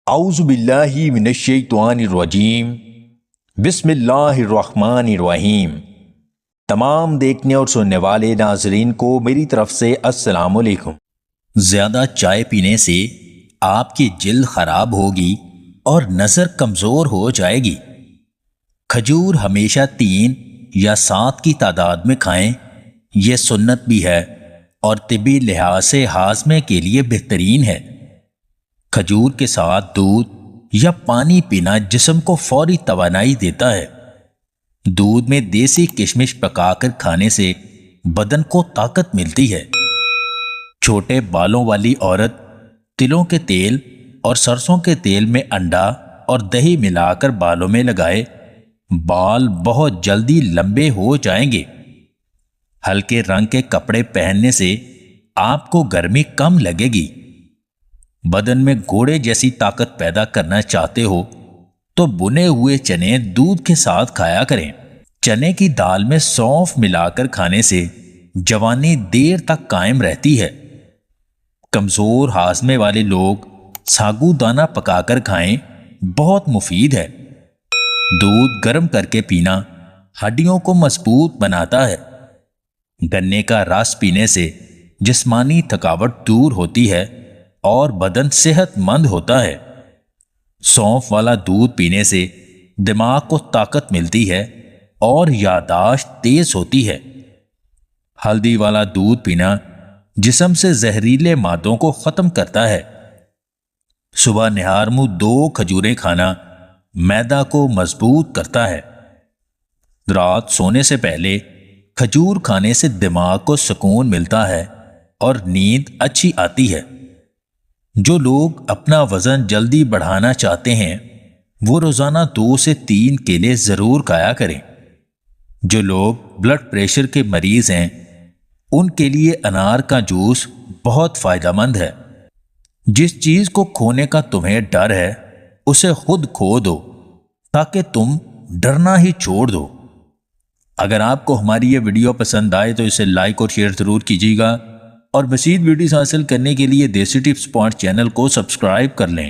اعوذ باللہ من الشیطان الرجیم بسم اللہ الرحمن الرحیم۔ تمام دیکھنے اور سننے والے ناظرین کو میری طرف سے السلام علیکم۔ زیادہ چائے پینے سے آپ کی جلد خراب ہوگی اور نظر کمزور ہو جائے گی۔ کھجور ہمیشہ 3 یا 7 کی تعداد میں کھائیں، یہ سنت بھی ہے اور طبی لحاظ سے ہاضمے کے لیے بہترین ہے۔ کھجور کے ساتھ دودھ یا پانی پینا جسم کو فوری توانائی دیتا ہے۔ دودھ میں دیسی کشمش پکا کر کھانے سے بدن کو طاقت ملتی ہے۔ چھوٹے بالوں والی عورت تلوں کے تیل اور سرسوں کے تیل میں انڈا اور دہی ملا کر بالوں میں لگائے، بال بہت جلدی لمبے ہو جائیں گے۔ ہلکے رنگ کے کپڑے پہننے سے آپ کو گرمی کم لگے گی۔ بدن میں گھوڑے جیسی طاقت پیدا کرنا چاہتے ہو تو بنے ہوئے چنے دودھ کے ساتھ کھایا کریں۔ چنے کی دال میں سونف ملا کر کھانے سے جوانی دیر تک قائم رہتی ہے۔ کمزور ہاضمے والے لوگ ساگو دانہ پکا کر کھائیں، بہت مفید ہے۔ دودھ گرم کر کے پینا ہڈیوں کو مضبوط بناتا ہے۔ گنے کا رس پینے سے جسمانی تھکاوٹ دور ہوتی ہے اور بدن صحت مند ہوتا ہے۔ سونف والا دودھ پینے سے دماغ کو طاقت ملتی ہے اور یادداشت تیز ہوتی ہے۔ ہلدی والا دودھ پینا جسم سے زہریلے مادوں کو ختم کرتا ہے۔ صبح نہار منہ 2 کھجوریں کھانا معدہ کو مضبوط کرتا ہے۔ رات سونے سے پہلے کھجور کھانے سے دماغ کو سکون ملتا ہے اور نیند اچھی آتی ہے۔ جو لوگ اپنا وزن جلدی بڑھانا چاہتے ہیں وہ روزانہ 2 سے 3 کیلے ضرور کھایا کریں۔ جو لوگ بلڈ پریشر کے مریض ہیں ان کے لیے انار کا جوس بہت فائدہ مند ہے۔ جس چیز کو کھونے کا تمہیں ڈر ہے اسے خود کھو دو تاکہ تم ڈرنا ہی چھوڑ دو۔ اگر آپ کو ہماری یہ ویڈیو پسند آئے تو اسے لائک اور شیئر ضرور کیجیے گا، اور مزید ویڈیوز حاصل کرنے کے لیے دیسی ٹپس پوائنٹ چینل کو سبسکرائب کر لیں۔